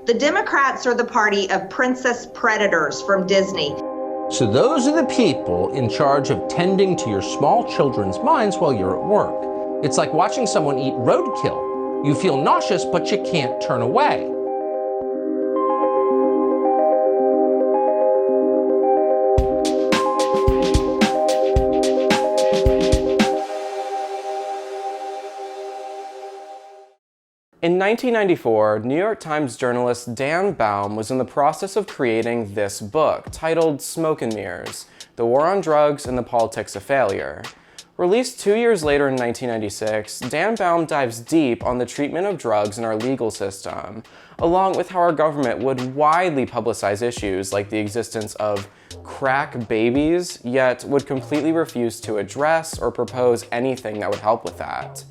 The Democrats are the party of princess predators from Disney. So those are the people in charge of tending to your small children's minds while you're at work. It's like watching someone eat roadkill. You feel nauseous, but you can't turn away. In 1994, New York Times journalist Dan Baum was in the process of creating this book, titled Smoke and Mirrors: The War on Drugs and the Politics of Failure. Released 2 years later in 1996, Dan Baum dives deep on the treatment of drugs in our legal system, along with how our government would widely publicize issues like the existence of crack babies, yet would completely refuse to address or propose anything that would help with that.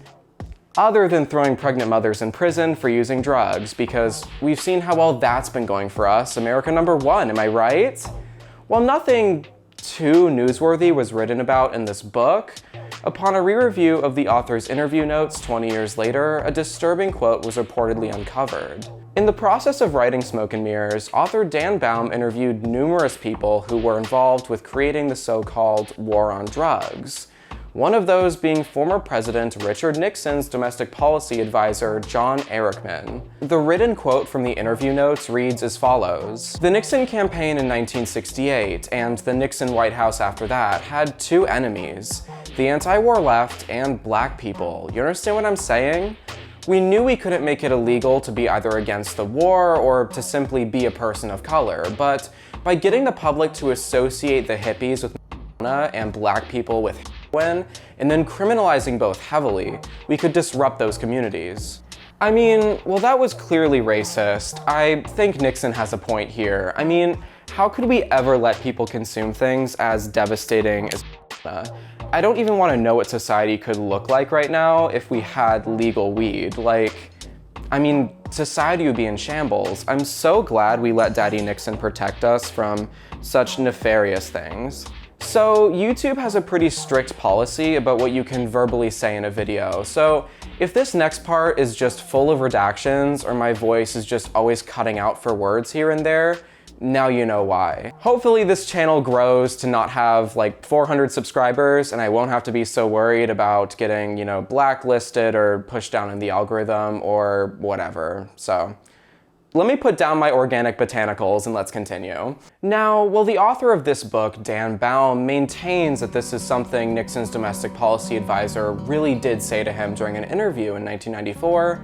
Other than throwing pregnant mothers in prison for using drugs, because we've seen how well that's been going for us, America #1, am I right? While nothing too newsworthy was written about in this book, upon a re-review of the author's interview notes 20 years later, a disturbing quote was reportedly uncovered. In the process of writing Smoke and Mirrors, author Dan Baum interviewed numerous people who were involved with creating the so-called war on drugs. One of those being former President Richard Nixon's domestic policy advisor, John Ehrlichman. The written quote from the interview notes reads as follows: "The Nixon campaign in 1968 and the Nixon White House after that had two enemies, the anti-war left and black people. You understand what I'm saying? We knew we couldn't make it illegal to be either against the war or to simply be a person of color, but by getting the public to associate the hippies with marijuana and black people with heroin, and then criminalizing both heavily, we could disrupt those communities." I mean, well, that was clearly racist. I think Nixon has a point here. I mean, how could we ever let people consume things as devastating as marijuana? I don't even want to know what society could look like right now if we had legal weed. I mean, society would be in shambles. I'm so glad we let Daddy Nixon protect us from such nefarious things. So YouTube has a pretty strict policy about what you can verbally say in a video. So if this next part is just full of redactions or my voice is just always cutting out for words here and there, now you know why. Hopefully this channel grows to not have like 400 subscribers and I won't have to be so worried about getting, blacklisted or pushed down in the algorithm or whatever. So let me put down my organic botanicals and let's continue. Now, while the author of this book, Dan Baum, maintains that this is something Nixon's domestic policy advisor really did say to him during an interview in 1994,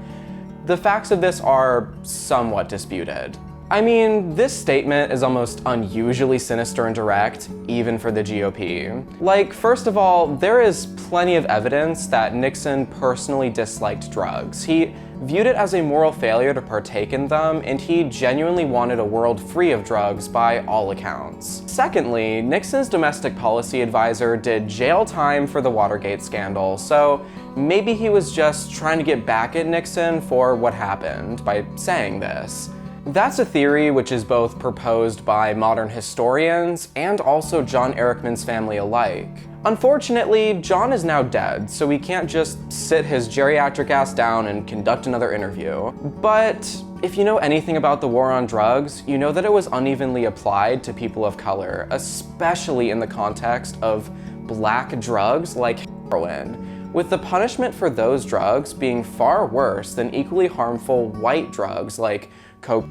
the facts of this are somewhat disputed. I mean, this statement is almost unusually sinister and direct, even for the GOP. First of all, there is plenty of evidence that Nixon personally disliked drugs. He viewed it as a moral failure to partake in them, and he genuinely wanted a world free of drugs by all accounts. Secondly, Nixon's domestic policy advisor did jail time for the Watergate scandal, so maybe he was just trying to get back at Nixon for what happened by saying this. That's a theory which is both proposed by modern historians and also John Ehrlichman's family alike. Unfortunately, John is now dead, so we can't just sit his geriatric ass down and conduct another interview. But if you know anything about the war on drugs, you know that it was unevenly applied to people of color, especially in the context of black drugs like heroin, with the punishment for those drugs being far worse than equally harmful white drugs like coke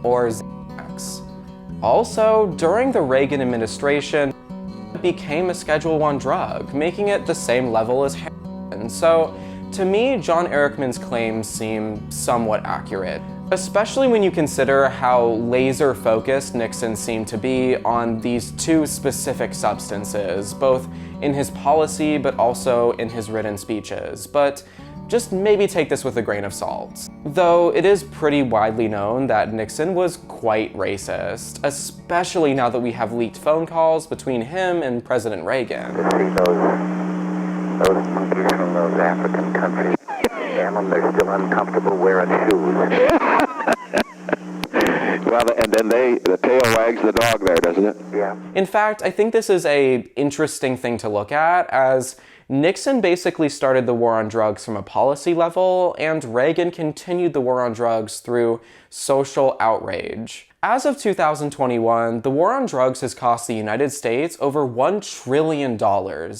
or Xanax. Also, during the Reagan administration, it became a Schedule I drug, making it the same level as heroin. So, to me, John Ehrlichman's claims seem somewhat accurate, especially when you consider how laser-focused Nixon seemed to be on these two specific substances, both in his policy but also in his written speeches. But just maybe take this with a grain of salt. Though it is pretty widely known that Nixon was quite racist, especially now that we have leaked phone calls between him and President Reagan. To see those monkeys from those African countries, damn them, they're still uncomfortable wearing shoes. Well, and then the tail wags the dog there, doesn't it? Yeah. In fact, I think this is an interesting thing to look at, as Nixon basically started the war on drugs from a policy level, and Reagan continued the war on drugs through social outrage. As of 2021, the war on drugs has cost the United States over $1 trillion,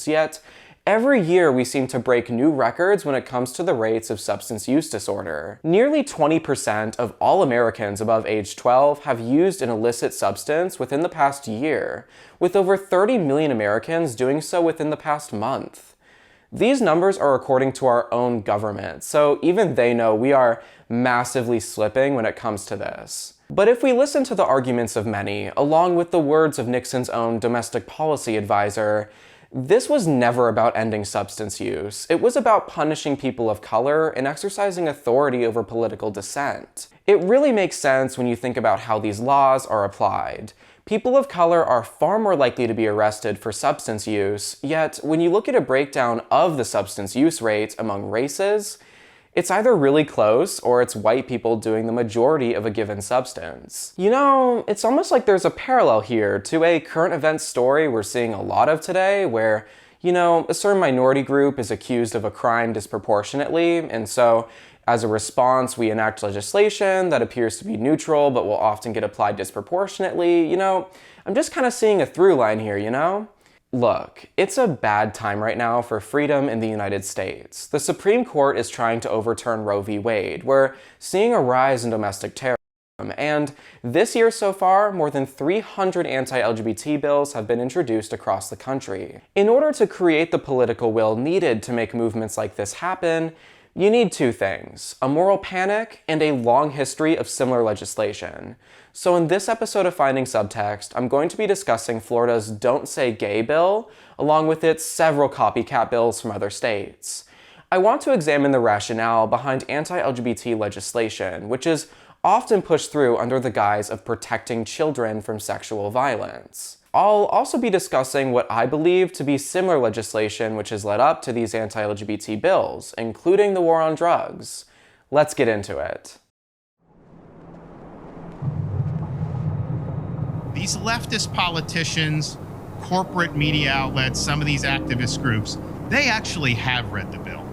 yet every year we seem to break new records when it comes to the rates of substance use disorder. Nearly 20% of all Americans above age 12 have used an illicit substance within the past year, with over 30 million Americans doing so within the past month. These numbers are according to our own government, so even they know we are massively slipping when it comes to this. But if we listen to the arguments of many, along with the words of Nixon's own domestic policy advisor, this was never about ending substance use. It was about punishing people of color and exercising authority over political dissent. It really makes sense when you think about how these laws are applied. People of color are far more likely to be arrested for substance use, yet when you look at a breakdown of the substance use rate among races, it's either really close or it's white people doing the majority of a given substance. You know, it's almost like there's a parallel here to a current event story we're seeing a lot of today where, you know, a certain minority group is accused of a crime disproportionately, and so as a response, we enact legislation that appears to be neutral but will often get applied disproportionately. You know, I'm just kind of seeing a through line here, you know? Look, it's a bad time right now for freedom in the United States. The Supreme Court is trying to overturn Roe v. Wade. We're seeing a rise in domestic terrorism. And this year so far, more than 300 anti-LGBT bills have been introduced across the country. In order to create the political will needed to make movements like this happen, you need two things: a moral panic and a long history of similar legislation. So in this episode of Finding Subtext, I'm going to be discussing Florida's Don't Say Gay bill, along with its several copycat bills from other states. I want to examine the rationale behind anti-LGBT legislation, which is often pushed through under the guise of protecting children from sexual violence. I'll also be discussing what I believe to be similar legislation which has led up to these anti-LGBT bills, including the war on drugs. Let's get into it. These leftist politicians, corporate media outlets, some of these activist groups, they actually have read the bill.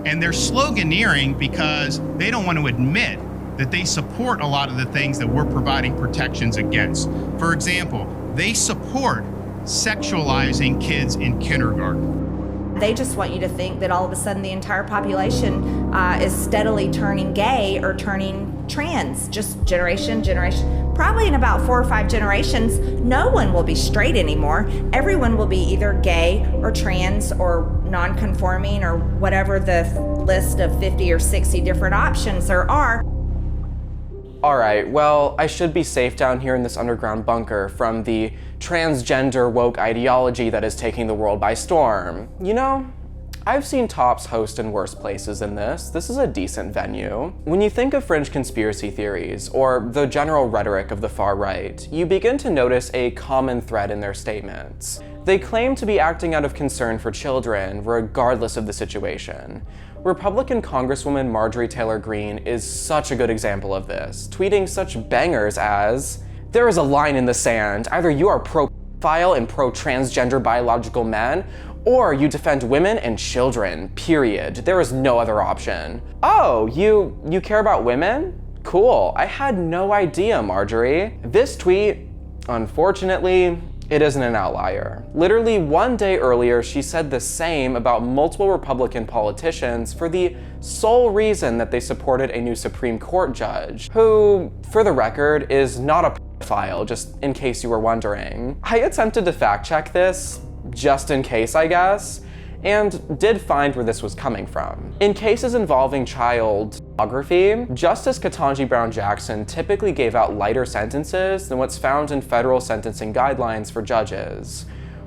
And they're sloganeering because they don't want to admit that they support a lot of the things that we're providing protections against. For example, they support sexualizing kids in kindergarten. They just want you to think that all of a sudden the entire population is steadily turning gay or turning trans, just generation. Probably in about 4 or 5 generations, no one will be straight anymore. Everyone will be either gay or trans or non-conforming or whatever the list of 50 or 60 different options there are. Alright, well, I should be safe down here in this underground bunker from the transgender woke ideology that is taking the world by storm. You know, I've seen Tops host in worse places than this. This is a decent venue. When you think of fringe conspiracy theories, or the general rhetoric of the far right, you begin to notice a common thread in their statements. They claim to be acting out of concern for children, regardless of the situation. Republican Congresswoman Marjorie Taylor Greene is such a good example of this, tweeting such bangers as, "There is a line in the sand. Either you are pro-pedophile and pro-transgender biological men, or you defend women and children, period. There is no other option." Oh, you care about women? Cool. I had no idea, Marjorie. This tweet, unfortunately, it isn't an outlier. Literally 1 day earlier, she said the same about multiple Republican politicians for the sole reason that they supported a new Supreme Court judge, who, for the record, is not a pedophile, just in case you were wondering. I attempted to fact check this, just in case, I guess, and did find where this was coming from. In cases involving child pornography, Justice Ketanji Brown Jackson typically gave out lighter sentences than what's found in federal sentencing guidelines for judges.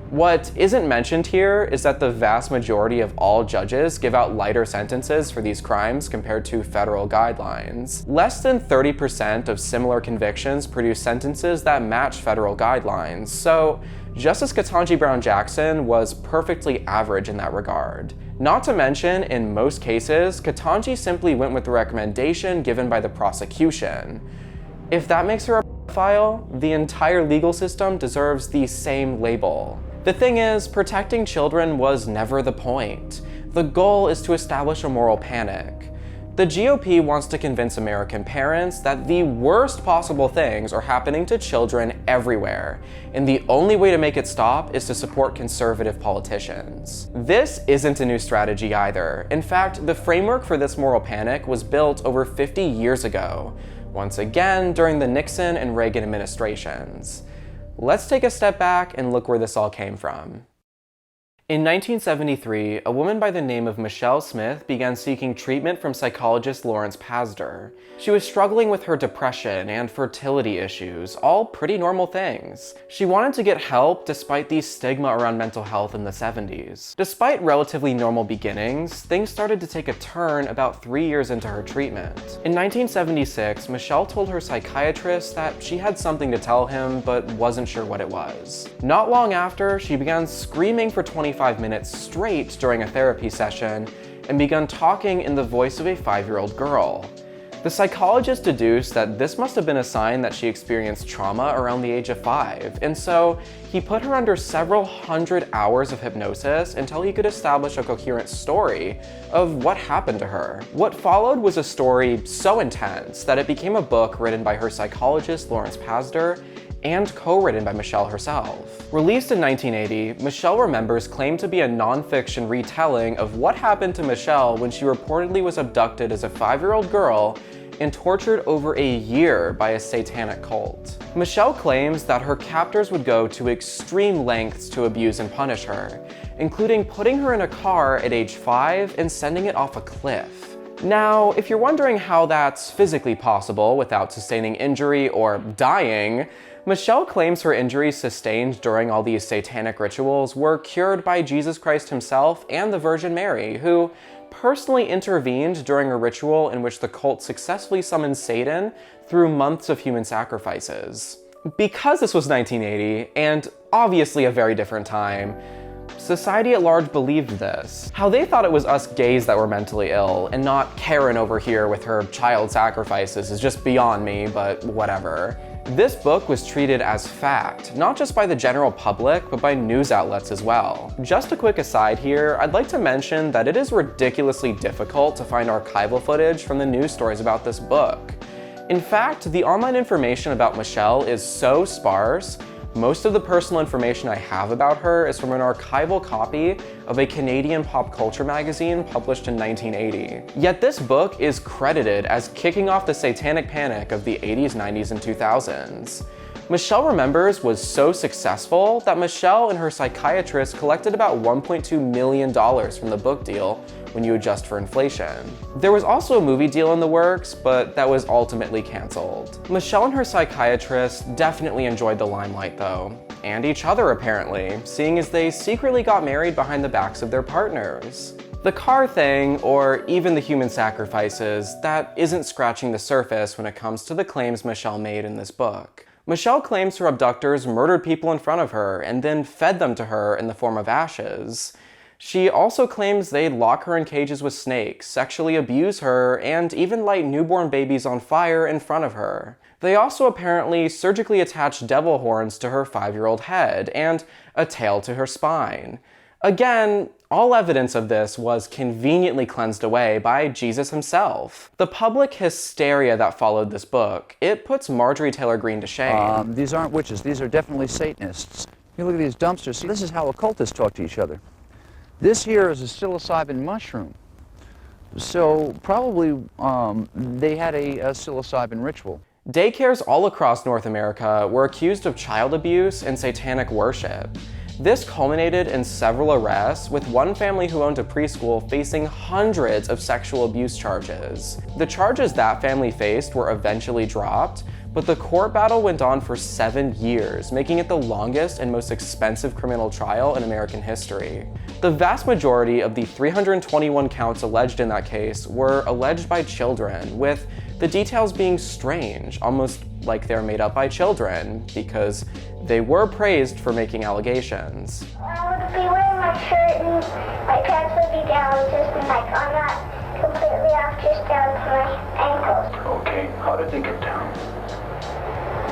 What isn't mentioned here is that the vast majority of all judges give out lighter sentences for these crimes compared to federal guidelines. Less than 30% of similar convictions produce sentences that match federal guidelines, so Justice Ketanji Brown Jackson was perfectly average in that regard. Not to mention, in most cases, Ketanji simply went with the recommendation given by the prosecution. If that makes her a pedophile, the entire legal system deserves the same label. The thing is, protecting children was never the point. The goal is to establish a moral panic. The GOP wants to convince American parents that the worst possible things are happening to children everywhere, and the only way to make it stop is to support conservative politicians. This isn't a new strategy either. In fact, the framework for this moral panic was built over 50 years ago, once again during the Nixon and Reagan administrations. Let's take a step back and look where this all came from. In 1973, a woman by the name of Michelle Smith began seeking treatment from psychologist Lawrence Pazder. She was struggling with her depression and fertility issues, all pretty normal things. She wanted to get help despite the stigma around mental health in the 70s. Despite relatively normal beginnings, things started to take a turn about 3 years into her treatment. In 1976, Michelle told her psychiatrist that she had something to tell him but wasn't sure what it was. Not long after, she began screaming for 25 minutes straight during a therapy session and began talking in the voice of a 5-year-old girl. The psychologist deduced that this must have been a sign that she experienced trauma around the age of 5, and so he put her under several hundred hours of hypnosis until he could establish a coherent story of what happened to her. What followed was a story so intense that it became a book written by her psychologist Lawrence Pazder and co-written by Michelle herself. Released in 1980, Michelle Remembers claimed to be a non-fiction retelling of what happened to Michelle when she reportedly was abducted as a 5-year-old girl and tortured over a year by a satanic cult. Michelle claims that her captors would go to extreme lengths to abuse and punish her, including putting her in a car at age 5 and sending it off a cliff. Now, if you're wondering how that's physically possible without sustaining injury or dying, Michelle claims her injuries sustained during all these satanic rituals were cured by Jesus Christ himself and the Virgin Mary, who personally intervened during a ritual in which the cult successfully summoned Satan through months of human sacrifices. Because this was 1980, and obviously a very different time, society at large believed this. How they thought it was us gays that were mentally ill, and not Karen over here with her child sacrifices is just beyond me, but whatever. This book was treated as fact, not just by the general public, but by news outlets as well. Just a quick aside here, I'd like to mention that it is ridiculously difficult to find archival footage from the news stories about this book. In fact, the online information about Michelle is so sparse. Most of the personal information I have about her is from an archival copy of a Canadian pop culture magazine published in 1980. Yet this book is credited as kicking off the satanic panic of the 80s, 90s, and 2000s. Michelle Remembers was so successful that Michelle and her psychiatrist collected about $1.2 million from the book deal when you adjust for inflation. There was also a movie deal in the works, but that was ultimately canceled. Michelle and her psychiatrist definitely enjoyed the limelight though, and each other apparently, seeing as they secretly got married behind the backs of their partners. The car thing, or even the human sacrifices, that isn't scratching the surface when it comes to the claims Michelle made in this book. Michelle claims her abductors murdered people in front of her and then fed them to her in the form of ashes. She also claims they'd lock her in cages with snakes, sexually abuse her, and even light newborn babies on fire in front of her. They also apparently surgically attached devil horns to her 5-year-old head and a tail to her spine. Again, all evidence of this was conveniently cleansed away by Jesus himself. The public hysteria that followed this book, it puts Marjorie Taylor Greene to shame. These aren't witches, these are definitely Satanists. You look at these dumpsters, see, this is how occultists talk to each other. This here is a psilocybin mushroom. So probably they had a psilocybin ritual. Daycares all across North America were accused of child abuse and satanic worship. This culminated in several arrests, with one family who owned a preschool facing hundreds of sexual abuse charges. The charges that family faced were eventually dropped, but the court battle went on for 7 years, making it the longest and most expensive criminal trial in American history. The vast majority of the 321 counts alleged in that case were alleged by children, with the details being strange, almost like they're made up by children, because they were praised for making allegations. I would be wearing my shirt and my pants would be down, just like I'm not completely off, just down to my ankles. Okay, how did they get down?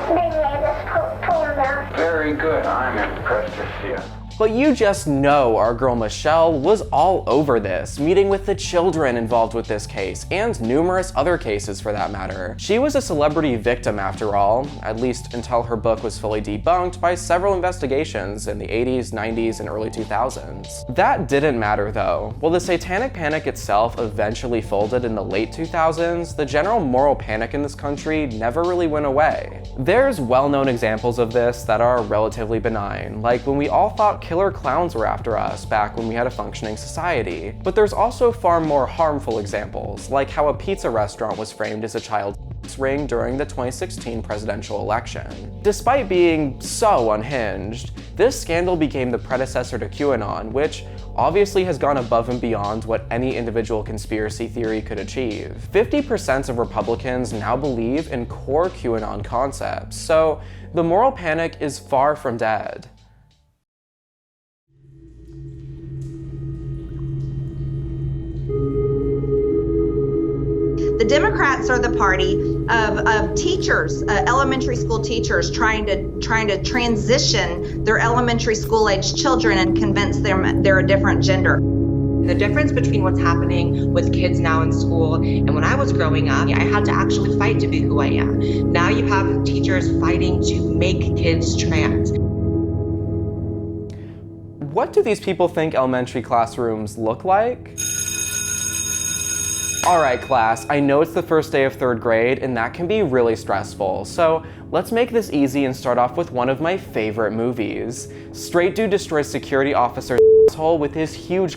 They made us pull them out. Very good, I'm impressed to see it. But you just know our girl Michelle was all over this, meeting with the children involved with this case, and numerous other cases for that matter. She was a celebrity victim after all, at least until her book was fully debunked by several investigations in the 80s, 90s, and early 2000s. That didn't matter though. While the satanic panic itself eventually folded in the late 2000s, the general moral panic in this country never really went away. There's well-known examples of this that are relatively benign, like when we all thought killer clowns were after us back when we had a functioning society. But there's also far more harmful examples, like how a pizza restaurant was framed as a child ring during the 2016 presidential election. Despite being so unhinged, this scandal became the predecessor to QAnon, which obviously has gone above and beyond what any individual conspiracy theory could achieve. 50% of Republicans now believe in core QAnon concepts, so the moral panic is far from dead. The Democrats are the party of teachers, elementary school teachers, trying to transition their elementary school age children and convince them they're a different gender. The difference between what's happening with kids now in school and when I was growing up, I had to actually fight to be who I am. Now you have teachers fighting to make kids trans. What do these people think elementary classrooms look like? Alright class, I know it's the first day of 3rd grade and that can be really stressful, so let's make this easy and start off with one of my favorite movies. Straight dude destroys security officer's asshole with his huge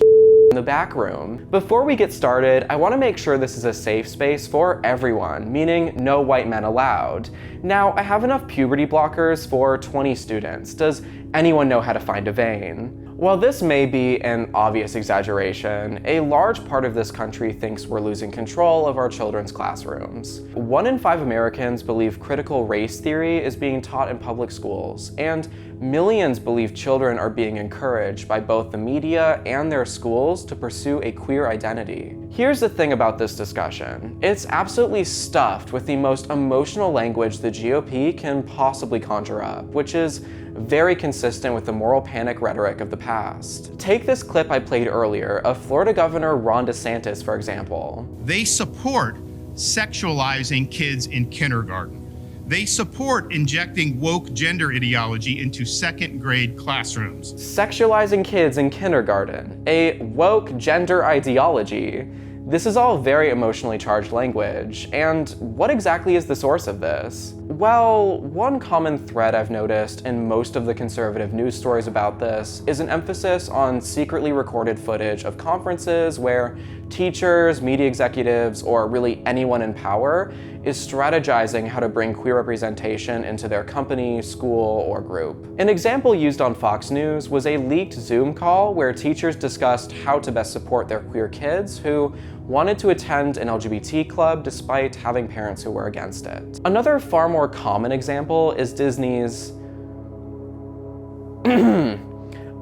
in the back room. Before we get started, I want to make sure this is a safe space for everyone, meaning no white men allowed. Now, I have enough puberty blockers for 20 students. Does anyone know how to find a vein? While this may be an obvious exaggeration, a large part of this country thinks we're losing control of our children's classrooms. 1 in 5 Americans believe critical race theory is being taught in public schools, and millions believe children are being encouraged by both the media and their schools to pursue a queer identity. Here's the thing about this discussion. It's absolutely stuffed with the most emotional language the GOP can possibly conjure up, which is very consistent with the moral panic rhetoric of the past. Take this clip I played earlier of Florida Governor Ron DeSantis, for example. They support sexualizing kids in kindergarten. They support injecting woke gender ideology into 2nd grade classrooms. Sexualizing kids in kindergarten, a woke gender ideology. This is all very emotionally charged language, and what exactly is the source of this? Well, one common thread I've noticed in most of the conservative news stories about this is an emphasis on secretly recorded footage of conferences where teachers, media executives, or really anyone in power is strategizing how to bring queer representation into their company, school, or group. An example used on Fox News was a leaked Zoom call where teachers discussed how to best support their queer kids who wanted to attend an LGBT club despite having parents who were against it. Another far more common example is Disney's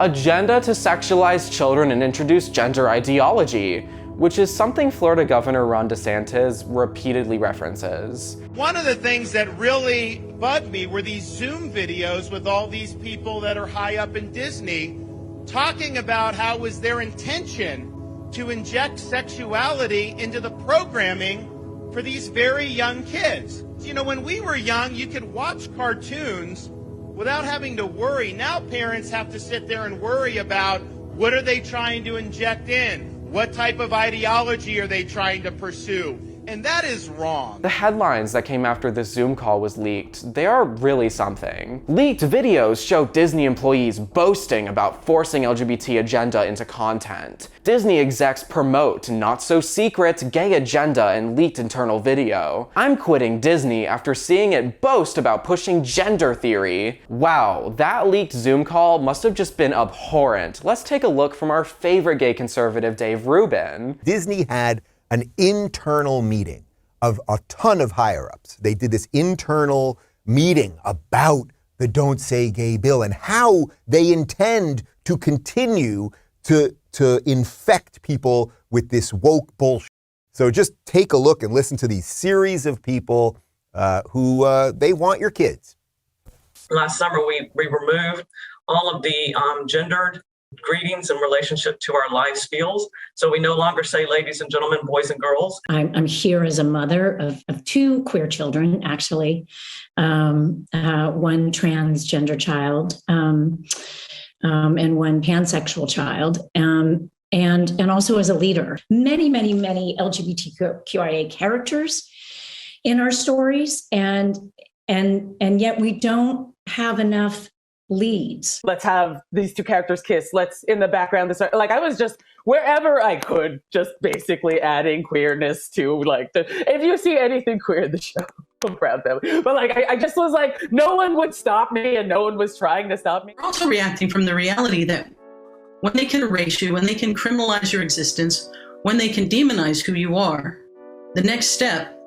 agenda to sexualize children and introduce gender ideology, which is something Florida Governor Ron DeSantis repeatedly references. One of the things that really bugged me were these Zoom videos with all these people that are high up in Disney talking about how it was their intention to inject sexuality into the programming for these very young kids. You know, when we were young, you could watch cartoons without having to worry. Now parents have to sit there and worry about what are they trying to inject in? What type of ideology are they trying to pursue? And that is wrong. The headlines that came after this Zoom call was leaked, they are really something. Leaked videos show Disney employees boasting about forcing LGBT agenda into content. Disney execs promote not-so-secret gay agenda in leaked internal video. I'm quitting Disney after seeing it boast about pushing gender theory. Wow, that leaked Zoom call must have just been abhorrent. Let's take a look from our favorite gay conservative, Dave Rubin. Disney had an internal meeting of a ton of higher-ups. They did this internal meeting about the Don't Say Gay bill and how they intend to continue to infect people with this woke bullshit. So just take a look and listen to these series of people who they want your kids. Last summer, we removed all of the gendered greetings in relationship to our lives feels. So we no longer say ladies and gentlemen, boys and girls. I'm here as a mother of two queer children, actually, one transgender child and one pansexual child. And also as a leader. Many LGBTQIA characters in our stories, and yet we don't have enough leads. Let's have these two characters kiss. Let's, in the background, like I was just wherever I could, just basically adding queerness to like if you see anything queer in the show, I'm proud family. But like I just was like, no one would stop me, and no one was trying to stop me. We're also reacting from the reality that when they can erase you, when they can criminalize your existence, when they can demonize who you are, the next step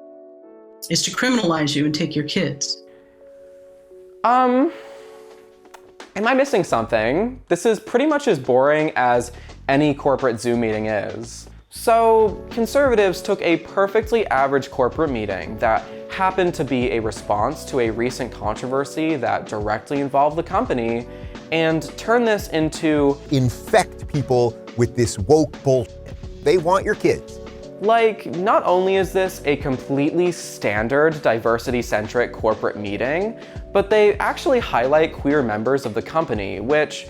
is to criminalize you and take your kids. Am I missing something? This is pretty much as boring as any corporate Zoom meeting is. So conservatives took a perfectly average corporate meeting that happened to be a response to a recent controversy that directly involved the company and turned this into infect people with this woke bullshit. They want your kids. Like, not only is this a completely standard diversity-centric corporate meeting, but they actually highlight queer members of the company, which,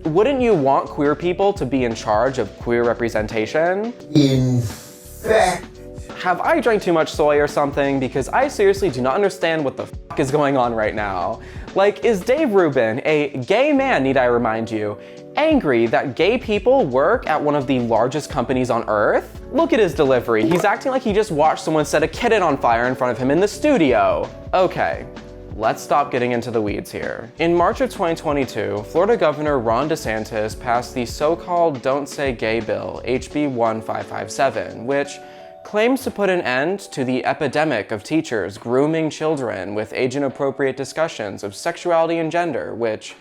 wouldn't you want queer people to be in charge of queer representation? Infect. Have I drank too much soy or something? Because I seriously do not understand what the fuck is going on right now. Like, is Dave Rubin, a gay man, need I remind you, angry that gay people work at one of the largest companies on Earth? Look at his delivery. He's acting like he just watched someone set a kitten on fire in front of him in the studio. Okay, let's stop getting into the weeds here. In March of 2022, Florida Governor Ron DeSantis passed the so-called Don't Say Gay bill, HB 1557, which claims to put an end to the epidemic of teachers grooming children with age-inappropriate discussions of sexuality and gender, which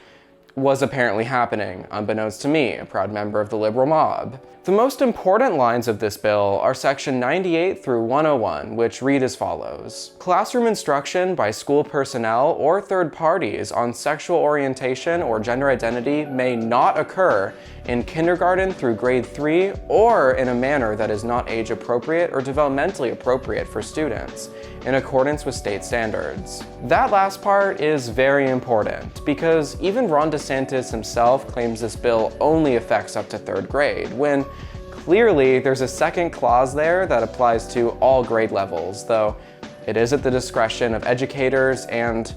was apparently happening, unbeknownst to me, a proud member of the liberal mob. The most important lines of this bill are section 98 through 101, which read as follows. Classroom instruction by school personnel or third parties on sexual orientation or gender identity may not occur in kindergarten through grade 3 or in a manner that is not age appropriate or developmentally appropriate for students, in accordance with state standards. That last part is very important because even Ron DeSantis himself claims this bill only affects up to 3rd grade, when clearly there's a second clause there that applies to all grade levels, though it is at the discretion of educators and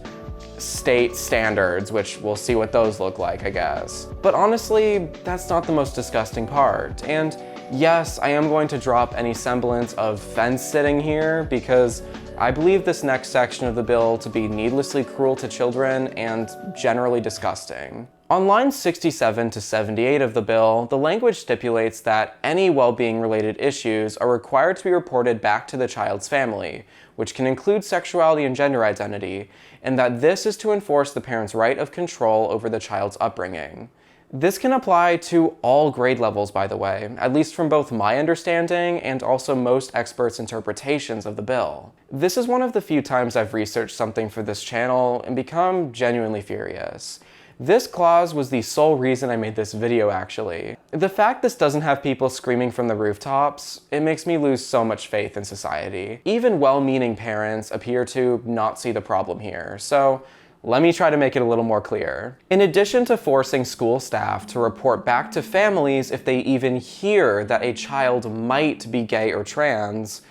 state standards, which we'll see what those look like, I guess. But honestly, that's not the most disgusting part. And yes, I am going to drop any semblance of fence sitting here because I believe this next section of the bill to be needlessly cruel to children and generally disgusting. On lines 67 to 78 of the bill, the language stipulates that any well-being related issues are required to be reported back to the child's family, which can include sexuality and gender identity, and that this is to enforce the parent's right of control over the child's upbringing. This can apply to all grade levels, by the way, at least from both my understanding and also most experts' interpretations of the bill. This is one of the few times I've researched something for this channel and become genuinely furious. This clause was the sole reason I made this video, actually. The fact this doesn't have people screaming from the rooftops, it makes me lose so much faith in society. Even well-meaning parents appear to not see the problem here, so let me try to make it a little more clear. In addition to forcing school staff to report back to families if they even hear that a child might be gay or trans,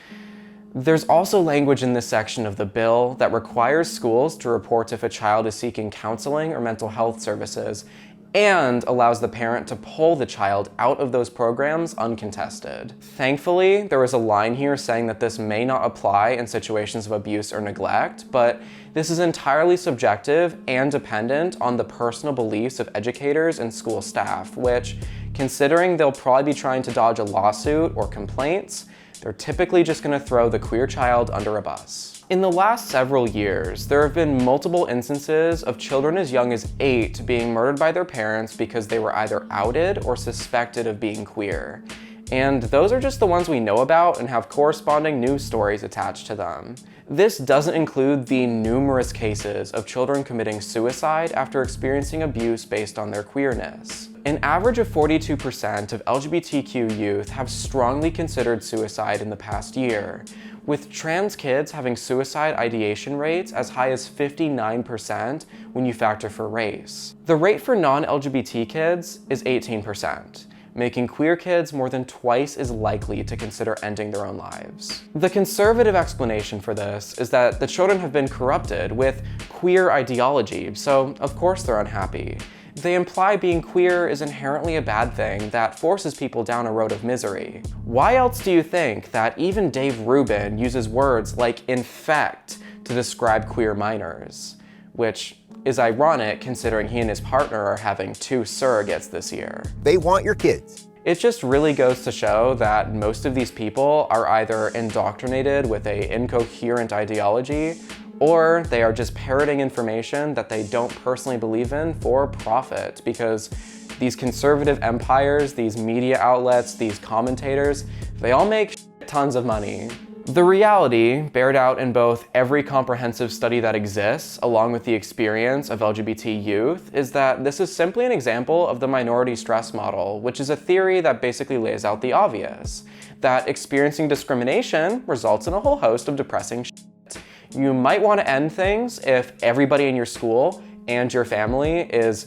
there's also language in this section of the bill that requires schools to report if a child is seeking counseling or mental health services and allows the parent to pull the child out of those programs uncontested. Thankfully, there is a line here saying that this may not apply in situations of abuse or neglect, but this is entirely subjective and dependent on the personal beliefs of educators and school staff, which, considering they'll probably be trying to dodge a lawsuit or complaints, they're typically just going to throw the queer child under a bus. In the last several years, there have been multiple instances of children as young as 8 being murdered by their parents because they were either outed or suspected of being queer. And those are just the ones we know about and have corresponding news stories attached to them. This doesn't include the numerous cases of children committing suicide after experiencing abuse based on their queerness. An average of 42% of LGBTQ youth have strongly considered suicide in the past year, with trans kids having suicide ideation rates as high as 59% when you factor for race. The rate for non-LGBT kids is 18%. Making queer kids more than twice as likely to consider ending their own lives. The conservative explanation for this is that the children have been corrupted with queer ideology, so of course they're unhappy. They imply being queer is inherently a bad thing that forces people down a road of misery. Why else do you think that even Dave Rubin uses words like infect to describe queer minors? Which is ironic considering he and his partner are having 2 surrogates this year. They want your kids. It just really goes to show that most of these people are either indoctrinated with an incoherent ideology, or they are just parroting information that they don't personally believe in for profit, because these conservative empires, these media outlets, these commentators, they all make tons of money. The reality, bared out in both every comprehensive study that exists, along with the experience of LGBT youth, is that this is simply an example of the minority stress model, which is a theory that basically lays out the obvious, that experiencing discrimination results in a whole host of depressing shit. You might want to end things if everybody in your school and your family is,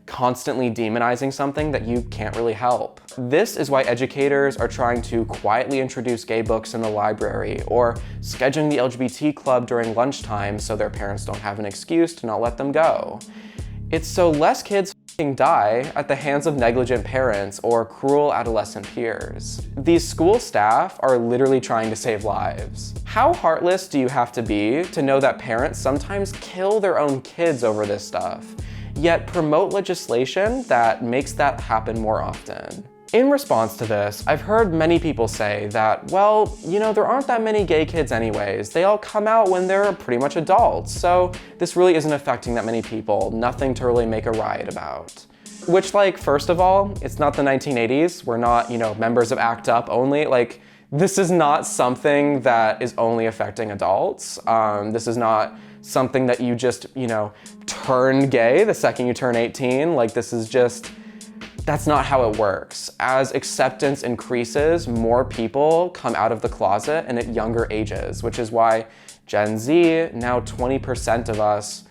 constantly demonizing something that you can't really help. This is why educators are trying to quietly introduce gay books in the library, or scheduling the LGBT club during lunchtime so their parents don't have an excuse to not let them go. It's so less kids die at the hands of negligent parents or cruel adolescent peers. These school staff are literally trying to save lives. How heartless do you have to be to know that parents sometimes kill their own kids over this stuff, yet promote legislation that makes that happen more often? In response to this, I've heard many people say that, well, there aren't that many gay kids anyways. They all come out when they're pretty much adults, so this really isn't affecting that many people. Nothing to really make a riot about. Which, first of all, it's not the 1980s. We're not, members of ACT UP only. This is not something that is only affecting adults. This is not something that you just, turn gay the second you turn 18. That's not how it works. As acceptance increases, more people come out of the closet and at younger ages, which is why Gen Z, now 20% of us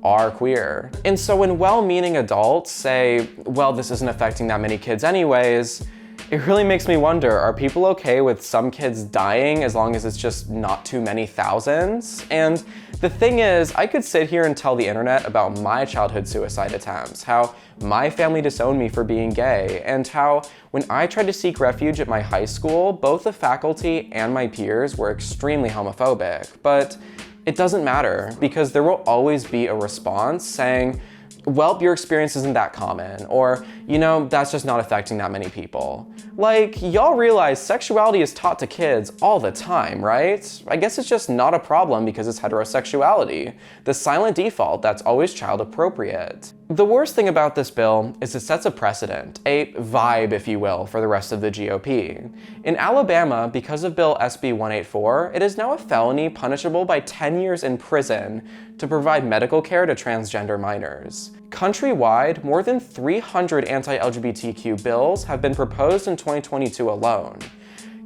are queer. And so when well-meaning adults say, well, this isn't affecting that many kids anyways, it really makes me wonder, are people okay with some kids dying as long as it's just not too many thousands? And the thing is, I could sit here and tell the internet about my childhood suicide attempts, how my family disowned me for being gay, and how when I tried to seek refuge at my high school, both the faculty and my peers were extremely homophobic. But it doesn't matter, because there will always be a response saying, well, your experience isn't that common, or, that's just not affecting that many people. Y'all realize sexuality is taught to kids all the time, right? I guess it's just not a problem because it's heterosexuality, the silent default that's always child appropriate. The worst thing about this bill is it sets a precedent, a vibe, if you will, for the rest of the GOP. In Alabama, because of Bill SB 184, it is now a felony punishable by 10 years in prison to provide medical care to transgender minors. Countrywide, more than 300 anti-LGBTQ bills have been proposed in 2022 alone.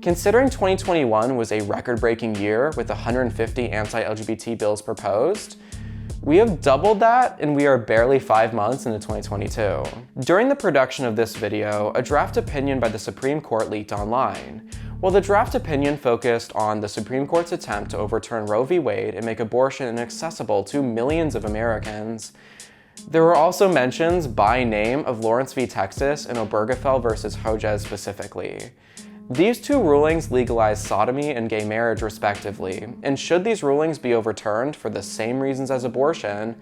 Considering 2021 was a record-breaking year with 150 anti-LGBT bills proposed, we have doubled that, and we are barely 5 months into 2022. During the production of this video, a draft opinion by the Supreme Court leaked online. While the draft opinion focused on the Supreme Court's attempt to overturn Roe v. Wade and make abortion inaccessible to millions of Americans, there were also mentions by name of Lawrence v. Texas and Obergefell versus Hojez specifically. These 2 rulings legalize sodomy and gay marriage respectively, and should these rulings be overturned for the same reasons as abortion,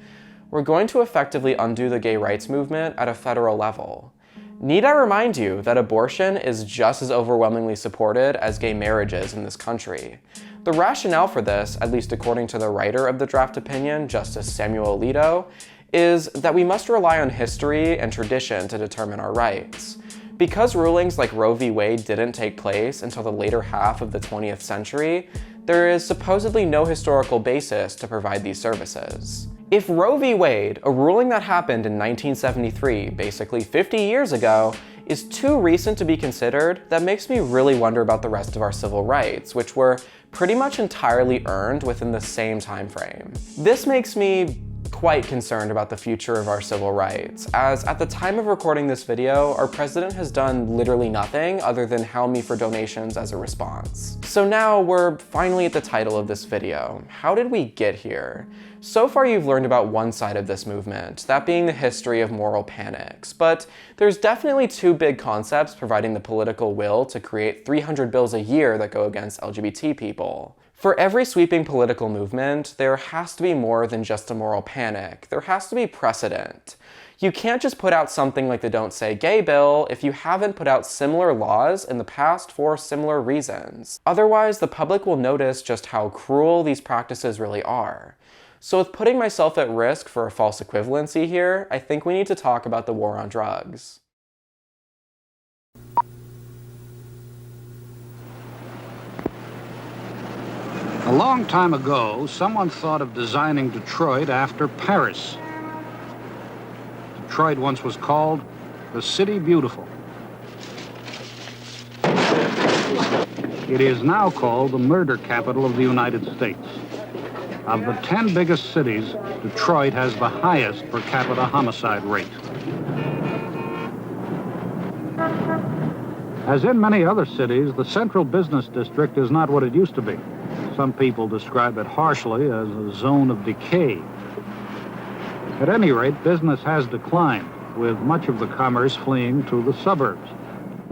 we're going to effectively undo the gay rights movement at a federal level. Need I remind you that abortion is just as overwhelmingly supported as gay marriages in this country? The rationale for this, at least according to the writer of the draft opinion, Justice Samuel Alito, is that we must rely on history and tradition to determine our rights. Because rulings like Roe v. Wade didn't take place until the later half of the 20th century, there is supposedly no historical basis to provide these services. If Roe v. Wade, a ruling that happened in 1973, basically 50 years ago, is too recent to be considered, that makes me really wonder about the rest of our civil rights, which were pretty much entirely earned within the same time frame. This makes me quite concerned about the future of our civil rights, as at the time of recording this video, our president has done literally nothing other than hail me for donations as a response. So now we're finally at the title of this video. How did we get here? So far you've learned about one side of this movement, that being the history of moral panics, but there's definitely two big concepts providing the political will to create 300 bills a year that go against LGBT people. For every sweeping political movement, there has to be more than just a moral panic. There has to be precedent. You can't just put out something like the Don't Say Gay bill if you haven't put out similar laws in the past for similar reasons. Otherwise, the public will notice just how cruel these practices really are. So with putting myself at risk for a false equivalency here, I think we need to talk about the war on drugs. A long time ago, someone thought of designing Detroit after Paris. Detroit once was called the City Beautiful. It is now called the murder capital of the United States. Of the 10 biggest cities, Detroit has the highest per capita homicide rate. As in many other cities, the central business district is not what it used to be. Some people describe it harshly as a zone of decay. At any rate, business has declined, with much of the commerce fleeing to the suburbs.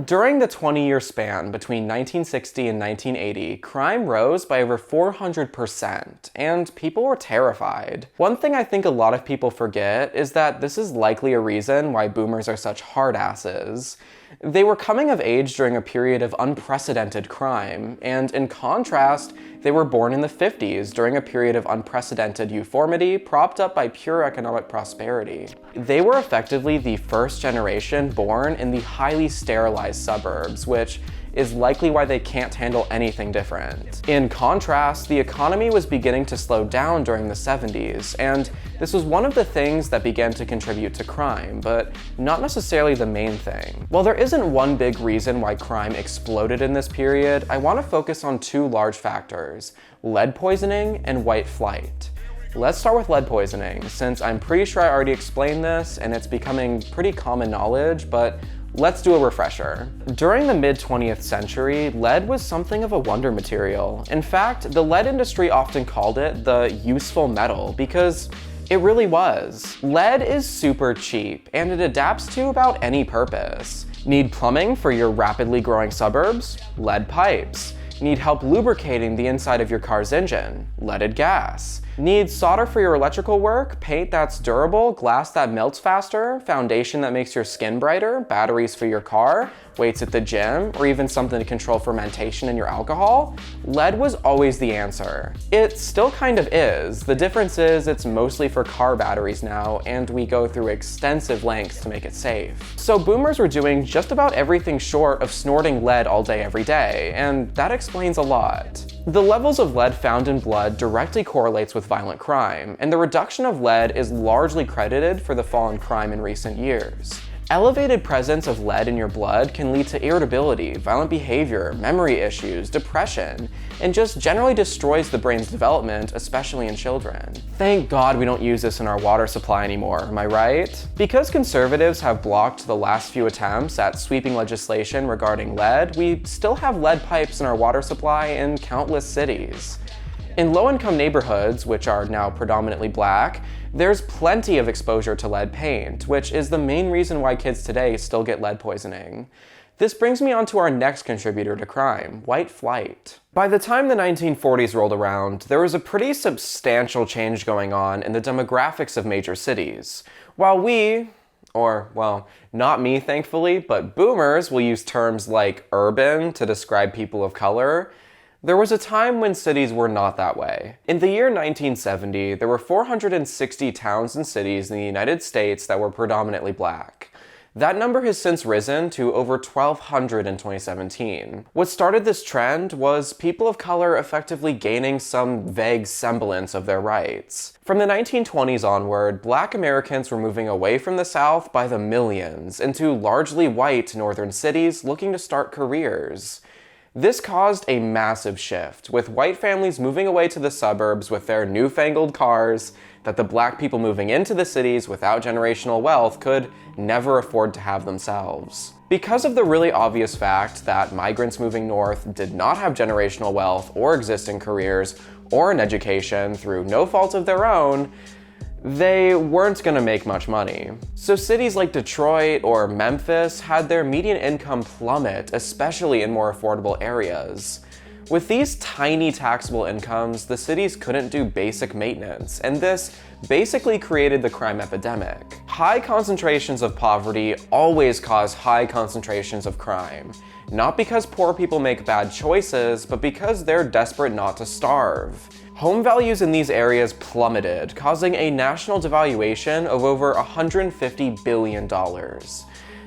During the 20-year span between 1960 and 1980, crime rose by over 400%, and people were terrified. One thing I think a lot of people forget is that this is likely a reason why boomers are such hardasses. They were coming of age during a period of unprecedented crime, and in contrast, they were born in the 50s during a period of unprecedented euphormity propped up by pure economic prosperity. They were effectively the first generation born in the highly sterilized suburbs, which is likely why they can't handle anything different. In contrast, the economy was beginning to slow down during the 70s, and this was one of the things that began to contribute to crime, but not necessarily the main thing. While there isn't one big reason why crime exploded in this period, I want to focus on two large factors: lead poisoning and white flight. Let's start with lead poisoning, since I'm pretty sure I already explained this and it's becoming pretty common knowledge, but let's do a refresher. During the mid-20th century, lead was something of a wonder material. In fact, the lead industry often called it the useful metal because it really was. Lead is super cheap, and it adapts to about any purpose. Need plumbing for your rapidly growing suburbs? Lead pipes. Need help lubricating the inside of your car's engine? Leaded gas. Need solder for your electrical work? Paint that's durable? Glass that melts faster? Foundation that makes your skin brighter? Batteries for your car? Weights at the gym? Or even something to control fermentation in your alcohol? Lead was always the answer. It still kind of is. The difference is it's mostly for car batteries now, and we go through extensive lengths to make it safe. So boomers were doing just about everything short of snorting lead all day every day, and that explains a lot. The levels of lead found in blood directly correlates with violent crime, and the reduction of lead is largely credited for the fall in crime in recent years. Elevated presence of lead in your blood can lead to irritability, violent behavior, memory issues, depression, and just generally destroys the brain's development, especially in children. Thank God we don't use this in our water supply anymore, am I right? Because conservatives have blocked the last few attempts at sweeping legislation regarding lead, we still have lead pipes in our water supply in countless cities. In low-income neighborhoods, which are now predominantly black, there's plenty of exposure to lead paint, which is the main reason why kids today still get lead poisoning. This brings me on to our next contributor to crime, white flight. By the time the 1940s rolled around, there was a pretty substantial change going on in the demographics of major cities. While we, or, well, not me thankfully, but boomers will use terms like urban to describe people of color, there was a time when cities were not that way. In the year 1970, there were 460 towns and cities in the United States that were predominantly black. That number has since risen to over 1,200 in 2017. What started this trend was people of color effectively gaining some vague semblance of their rights. From the 1920s onward, Black Americans were moving away from the South by the millions into largely white northern cities looking to start careers. This caused a massive shift, with white families moving away to the suburbs with their newfangled cars that the Black people moving into the cities without generational wealth could never afford to have themselves. Because of the really obvious fact that migrants moving north did not have generational wealth or existing careers or an education through no fault of their own, they weren't going to make much money. So cities like Detroit or Memphis had their median income plummet, especially in more affordable areas. With these tiny taxable incomes, the cities couldn't do basic maintenance, and this basically created the crime epidemic. High concentrations of poverty always cause high concentrations of crime. Not because poor people make bad choices, but because they're desperate not to starve. Home values in these areas plummeted, causing a national devaluation of over $150 billion.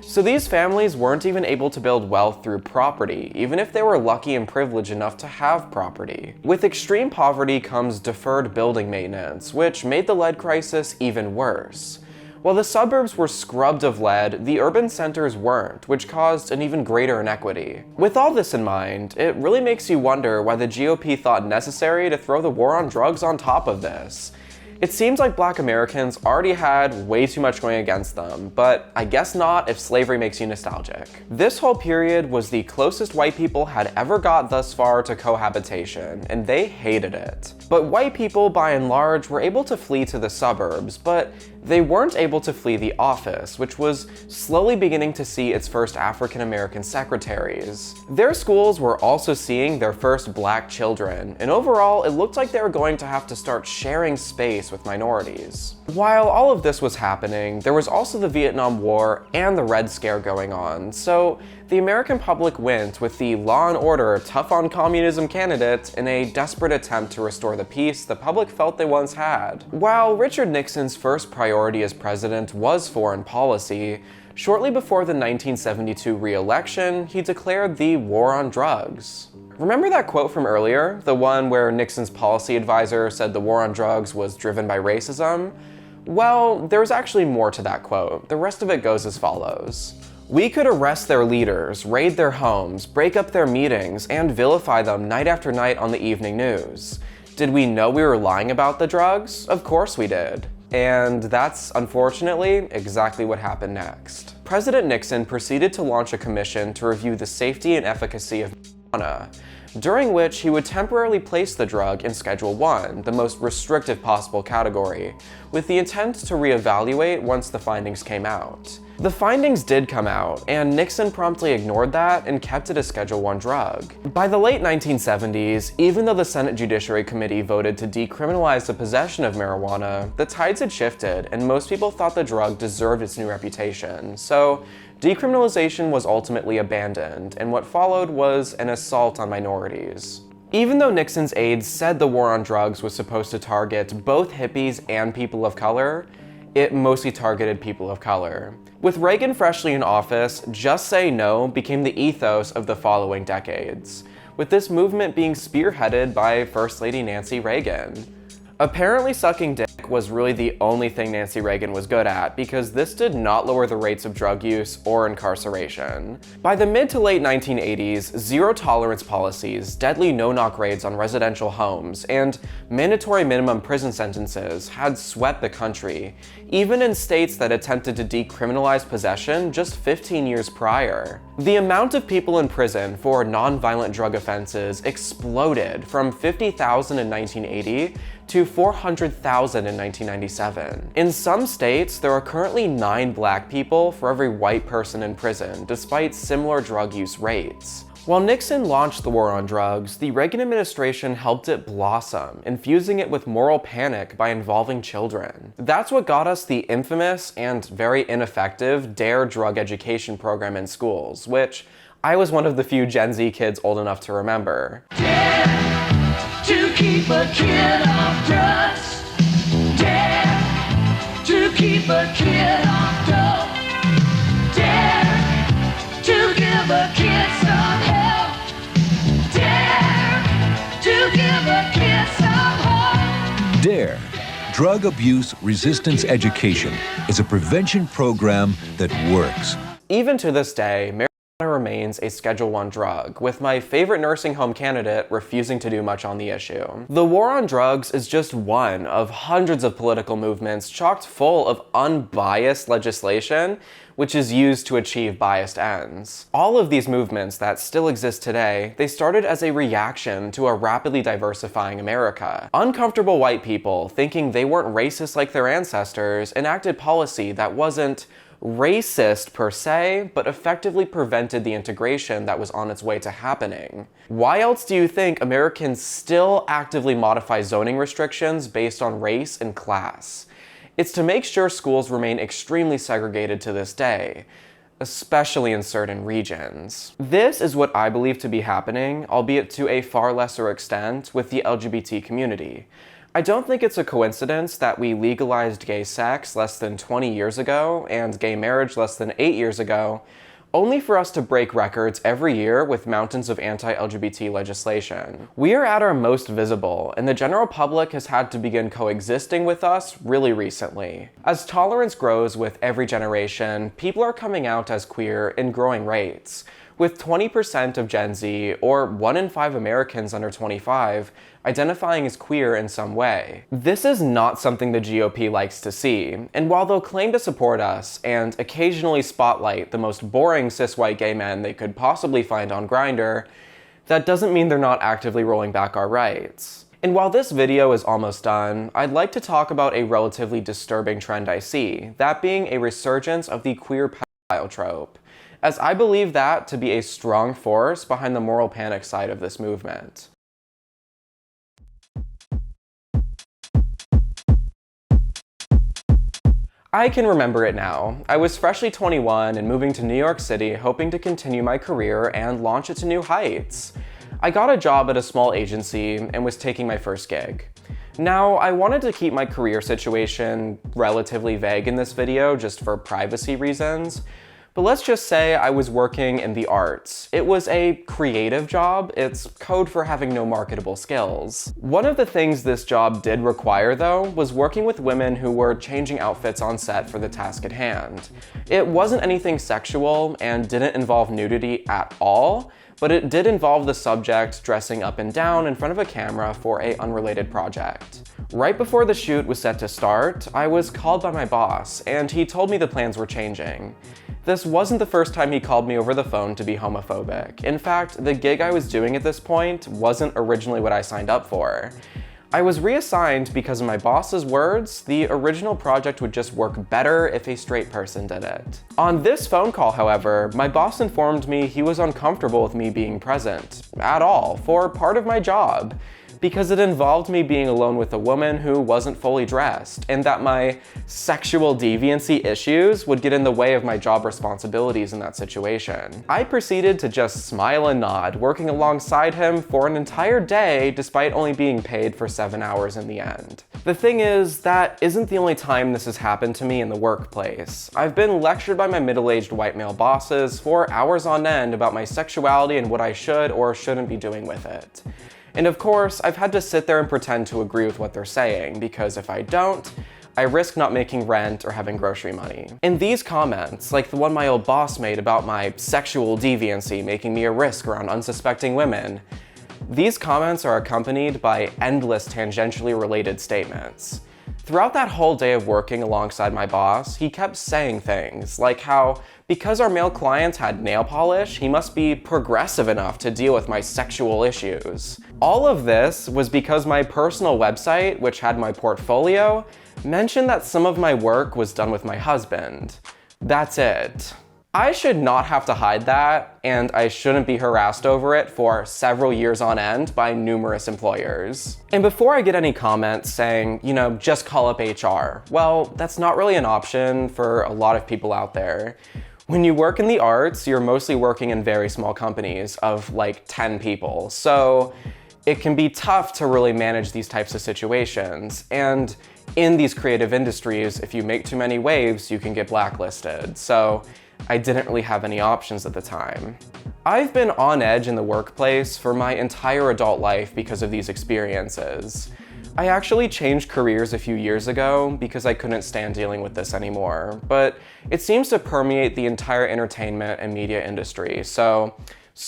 So these families weren't even able to build wealth through property, even if they were lucky and privileged enough to have property. With extreme poverty comes deferred building maintenance, which made the lead crisis even worse. While the suburbs were scrubbed of lead, the urban centers weren't, which caused an even greater inequity. With all this in mind, it really makes you wonder why the GOP thought necessary to throw the war on drugs on top of this. It seems like Black Americans already had way too much going against them, but I guess not if slavery makes you nostalgic. This whole period was the closest white people had ever got thus far to cohabitation, and they hated it. But white people, by and large, were able to flee to the suburbs, but they weren't able to flee the office, which was slowly beginning to see its first African-American secretaries. Their schools were also seeing their first Black children, and overall, it looked like they were going to have to start sharing space with minorities. While all of this was happening, there was also the Vietnam War and the Red Scare going on, so the American public went with the law and order, tough on communism candidate in a desperate attempt to restore the peace the public felt they once had. While Richard Nixon's first priority as president was foreign policy, shortly before the 1972 re-election, he declared the war on drugs. Remember that quote from earlier? The one where Nixon's policy advisor said the war on drugs was driven by racism? Well, there's actually more to that quote. The rest of it goes as follows. We could arrest their leaders, raid their homes, break up their meetings, and vilify them night after night on the evening news. Did we know we were lying about the drugs? Of course we did. And that's, unfortunately, exactly what happened next. President Nixon proceeded to launch a commission to review the safety and efficacy of marijuana, during which he would temporarily place the drug in Schedule I, the most restrictive possible category, with the intent to reevaluate once the findings came out. The findings did come out, and Nixon promptly ignored that and kept it a Schedule I drug. By the late 1970s, even though the Senate Judiciary Committee voted to decriminalize the possession of marijuana, the tides had shifted, and most people thought the drug deserved its new reputation. So decriminalization was ultimately abandoned, and what followed was an assault on minorities. Even though Nixon's aides said the war on drugs was supposed to target both hippies and people of color, it mostly targeted people of color. With Reagan freshly in office, just say no became the ethos of the following decades, with this movement being spearheaded by First Lady Nancy Reagan. Apparently sucking dick was really the only thing Nancy Reagan was good at, because this did not lower the rates of drug use or incarceration. By the mid to late 1980s, zero-tolerance policies, deadly no-knock raids on residential homes, and mandatory minimum prison sentences had swept the country, even in states that attempted to decriminalize possession just 15 years prior. The amount of people in prison for non-violent drug offenses exploded from 50,000 in 1980 to 400,000 in 1997. In some states, there are currently 9 Black people for every white person in prison, despite similar drug use rates. While Nixon launched the war on drugs, the Reagan administration helped it blossom, infusing it with moral panic by involving children. That's what got us the infamous and very ineffective DARE drug education program in schools, which I was one of the few Gen Z kids old enough to remember. Dare to keep a kid off drugs. Dare to keep a kid off dope. Dare Drug Abuse Resistance Education is a prevention program that works. Even to this day, marijuana remains a Schedule I drug, with my favorite nursing home candidate refusing to do much on the issue. The war on drugs is just one of hundreds of political movements chock full of unbiased legislation which is used to achieve biased ends. All of these movements that still exist today, they started as a reaction to a rapidly diversifying America. Uncomfortable white people, thinking they weren't racist like their ancestors, enacted policy that wasn't racist per se, but effectively prevented the integration that was on its way to happening. Why else do you think Americans still actively modify zoning restrictions based on race and class? It's to make sure schools remain extremely segregated to this day, especially in certain regions. This is what I believe to be happening, albeit to a far lesser extent, with the LGBT community. I don't think it's a coincidence that we legalized gay sex less than 20 years ago and gay marriage less than 8 years ago, only for us to break records every year with mountains of anti-LGBT legislation. We are at our most visible, and the general public has had to begin coexisting with us really recently. As tolerance grows with every generation, people are coming out as queer in growing rates, with 20% of Gen Z, or 1 in 5 Americans under 25, identifying as queer in some way. This is not something the GOP likes to see, and while they'll claim to support us and occasionally spotlight the most boring cis-white gay men they could possibly find on Grindr, that doesn't mean they're not actively rolling back our rights. And while this video is almost done, I'd like to talk about a relatively disturbing trend I see, that being a resurgence of the queer pedophile trope, as I believe that to be a strong force behind the moral panic side of this movement. I can remember it now. I was freshly 21 and moving to New York City, hoping to continue my career and launch it to new heights. I got a job at a small agency and was taking my first gig. Now, I wanted to keep my career situation relatively vague in this video just for privacy reasons, but let's just say I was working in the arts. It was a creative job. It's code for having no marketable skills. One of the things this job did require, though, was working with women who were changing outfits on set for the task at hand. It wasn't anything sexual and didn't involve nudity at all, but it did involve the subject dressing up and down in front of a camera for an unrelated project. Right before the shoot was set to start, I was called by my boss, and he told me the plans were changing. This wasn't the first time he called me over the phone to be homophobic. In fact, the gig I was doing at this point wasn't originally what I signed up for. I was reassigned because in my boss's words, the original project would just work better if a straight person did it. On this phone call, however, my boss informed me he was uncomfortable with me being present, at all, for part of my job, because it involved me being alone with a woman who wasn't fully dressed, and that my sexual deviancy issues would get in the way of my job responsibilities in that situation. I proceeded to just smile and nod, working alongside him for an entire day despite only being paid for 7 hours in the end. The thing is, that isn't the only time this has happened to me in the workplace. I've been lectured by my middle-aged white male bosses for hours on end about my sexuality and what I should or shouldn't be doing with it. And of course, I've had to sit there and pretend to agree with what they're saying, because if I don't, I risk not making rent or having grocery money. And these comments, like the one my old boss made about my sexual deviancy making me a risk around unsuspecting women, these comments are accompanied by endless tangentially related statements. Throughout that whole day of working alongside my boss, he kept saying things like how, because our male clients had nail polish, he must be progressive enough to deal with my sexual issues. All of this was because my personal website, which had my portfolio, mentioned that some of my work was done with my husband. That's it. I should not have to hide that, and I shouldn't be harassed over it for several years on end by numerous employers. And before I get any comments saying, you know, just call up HR, well, that's not really an option for a lot of people out there. When you work in the arts, you're mostly working in very small companies of like 10 people, so it can be tough to really manage these types of situations. And in these creative industries, if you make too many waves, you can get blacklisted. So I didn't really have any options at the time. I've been on edge in the workplace for my entire adult life because of these experiences. I actually changed careers a few years ago because I couldn't stand dealing with this anymore, but it seems to permeate the entire entertainment and media industry, so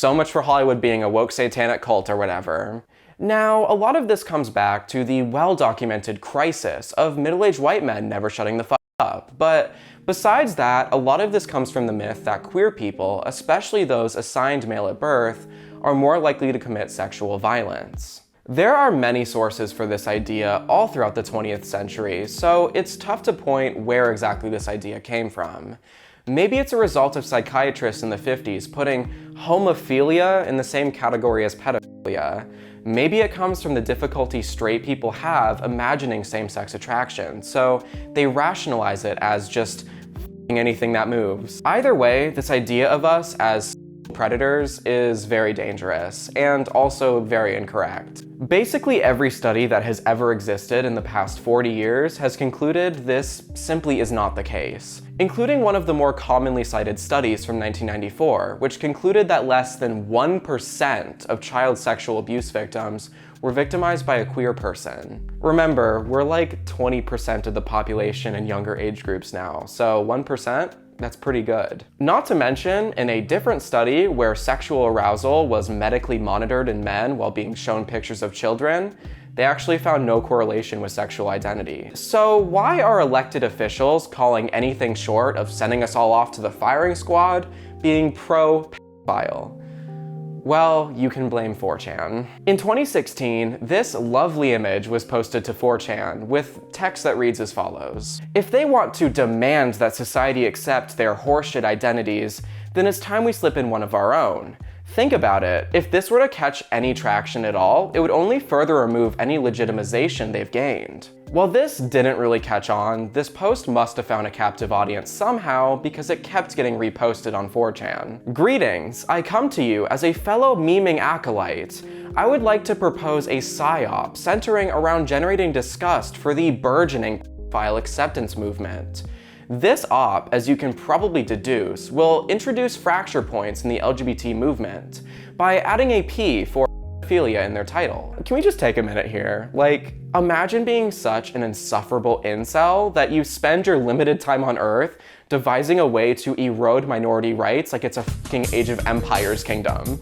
much for Hollywood being a woke satanic cult or whatever. Now, a lot of this comes back to the well-documented crisis of middle-aged white men never shutting the fuck up, but besides that, a lot of this comes from the myth that queer people, especially those assigned male at birth, are more likely to commit sexual violence. There are many sources for this idea all throughout the 20th century, so it's tough to point where exactly this idea came from. Maybe it's a result of psychiatrists in the 50s putting homophilia in the same category as pedophilia. Maybe it comes from the difficulty straight people have imagining same-sex attraction, so they rationalize it as just anything that moves. Either way, this idea of us as predators is very dangerous and also very incorrect. Basically every study that has ever existed in the past 40 years has concluded this simply is not the case, including one of the more commonly cited studies from 1994, which concluded that less than 1% of child sexual abuse victims were victimized by a queer person. Remember, we're like 20% of the population in younger age groups now, so 1%? That's pretty good. Not to mention, in a different study where sexual arousal was medically monitored in men while being shown pictures of children, they actually found no correlation with sexual identity. So why are elected officials calling anything short of sending us all off to the firing squad being pro-pedophile? Well, you can blame 4chan. In 2016, this lovely image was posted to 4chan with text that reads as follows. If they want to demand that society accept their horseshit identities, then it's time we slip in one of our own. Think about it. If this were to catch any traction at all, it would only further remove any legitimization they've gained. While this didn't really catch on, this post must have found a captive audience somehow because it kept getting reposted on 4chan. Greetings, I come to you as a fellow memeing acolyte. I would like to propose a psyop centering around generating disgust for the burgeoning pedophile acceptance movement. This op, as you can probably deduce, will introduce fracture points in the LGBT movement by adding a P for pedophilia in their title. Can we just take a minute here? Like, imagine being such an insufferable incel that you spend your limited time on Earth devising a way to erode minority rights like it's a fucking Age of Empires kingdom.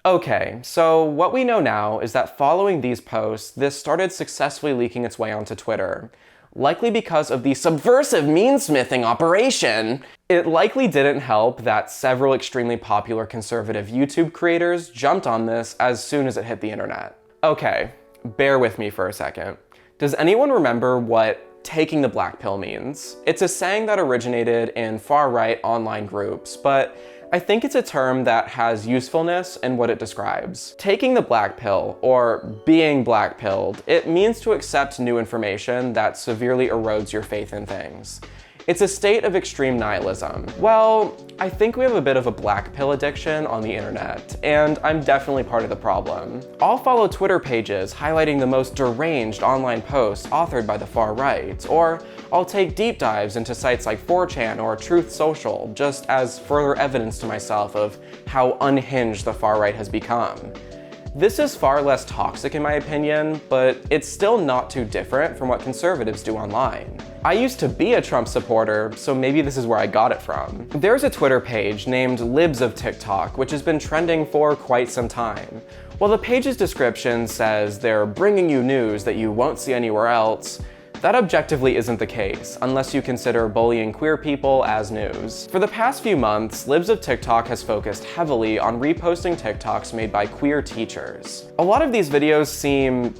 Okay, so what we know now is that following these posts, this started successfully leaking its way onto Twitter. Likely because of the subversive meme-smithing operation. It likely didn't help that several extremely popular conservative YouTube creators jumped on this as soon as it hit the internet. Okay, bear with me for a second. Does anyone remember what taking the black pill means? It's a saying that originated in far-right online groups, but I think it's a term that has usefulness in what it describes. Taking the black pill, or being black-pilled, it means to accept new information that severely erodes your faith in things. It's a state of extreme nihilism. Well, I think we have a bit of a black pill addiction on the internet, and I'm definitely part of the problem. I'll follow Twitter pages highlighting the most deranged online posts authored by the far right, or I'll take deep dives into sites like 4chan or Truth Social, just as further evidence to myself of how unhinged the far right has become. This is far less toxic in my opinion, but it's still not too different from what conservatives do online. I used to be a Trump supporter, so maybe this is where I got it from. There's a Twitter page named Libs of TikTok, which has been trending for quite some time. While the page's description says they're bringing you news that you won't see anywhere else, that objectively isn't the case, unless you consider bullying queer people as news. For the past few months, Libs of TikTok has focused heavily on reposting TikToks made by queer teachers. A lot of these videos seem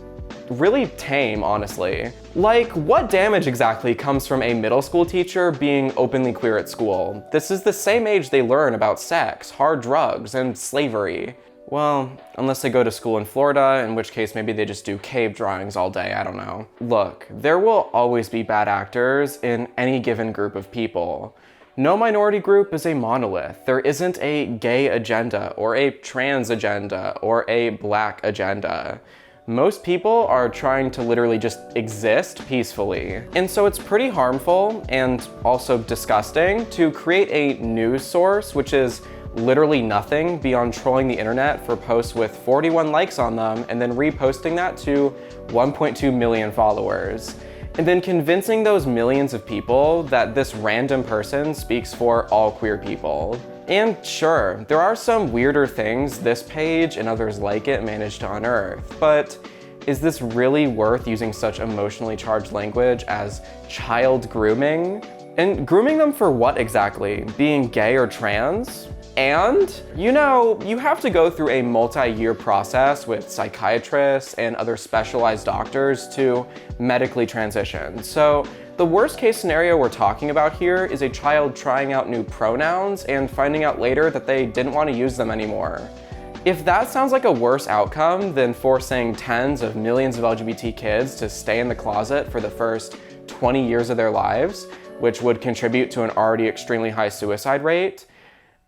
really tame, honestly. Like, what damage exactly comes from a middle school teacher being openly queer at school? This is the same age they learn about sex, hard drugs, and slavery. Well, unless they go to school in Florida, in which case maybe they just do cave drawings all day, I don't know. Look, there will always be bad actors in any given group of people. No minority group is a monolith. There isn't a gay agenda, or a trans agenda, or a black agenda. Most people are trying to literally just exist peacefully. And so it's pretty harmful and also disgusting to create a news source which is literally nothing beyond trolling the internet for posts with 41 likes on them and then reposting that to 1.2 million followers. And then convincing those millions of people that this random person speaks for all queer people. And sure, there are some weirder things this page and others like it managed to unearth, but is this really worth using such emotionally charged language as child grooming? And grooming them for what exactly? Being gay or trans? And, you know, you have to go through a multi-year process with psychiatrists and other specialized doctors to medically transition. So the worst case scenario we're talking about here is a child trying out new pronouns and finding out later that they didn't want to use them anymore. If that sounds like a worse outcome than forcing tens of millions of LGBT kids to stay in the closet for the first 20 years of their lives, which would contribute to an already extremely high suicide rate,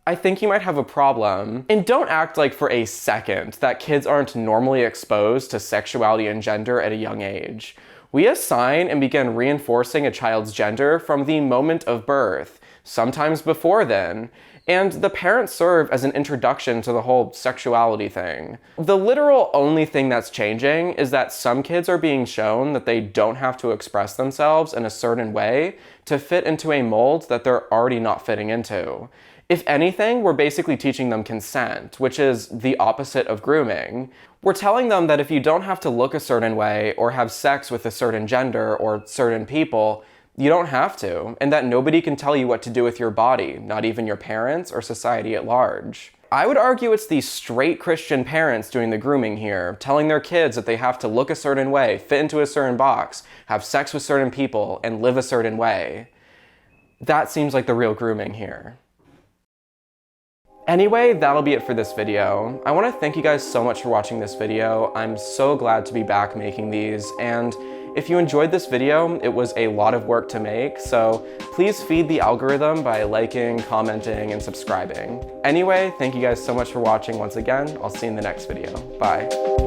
I think you might have a problem. And don't act like for a second that kids aren't normally exposed to sexuality and gender at a young age. We assign and begin reinforcing a child's gender from the moment of birth, sometimes before then, and the parents serve as an introduction to the whole sexuality thing. The literal only thing that's changing is that some kids are being shown that they don't have to express themselves in a certain way to fit into a mold that they're already not fitting into. If anything, we're basically teaching them consent, which is the opposite of grooming. We're telling them that if you don't have to look a certain way or have sex with a certain gender or certain people, you don't have to, and that nobody can tell you what to do with your body, not even your parents or society at large. I would argue it's the straight Christian parents doing the grooming here, telling their kids that they have to look a certain way, fit into a certain box, have sex with certain people, and live a certain way. That seems like the real grooming here. Anyway, that'll be it for this video. I want to thank you guys so much for watching this video. I'm so glad to be back making these, and if you enjoyed this video, it was a lot of work to make, so please feed the algorithm by liking, commenting, and subscribing. Anyway, thank you guys so much for watching once again. I'll see you in the next video. Bye.